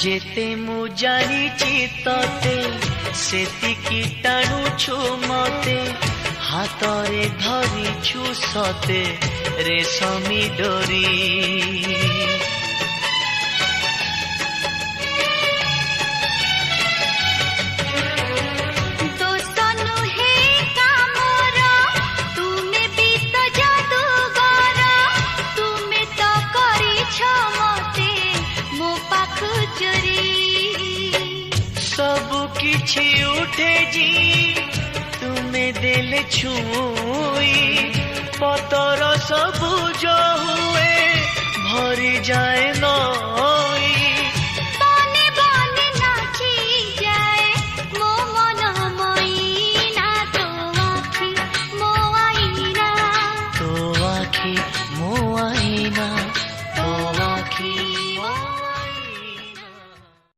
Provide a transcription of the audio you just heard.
जेते मु जानिची तते सेतिकी टाणुछु मते हातरे धरिछु सते रेशमी डोरी किछि उठे जी तुम्हें देले छुई पतर सबुज हुए भरी जाए नई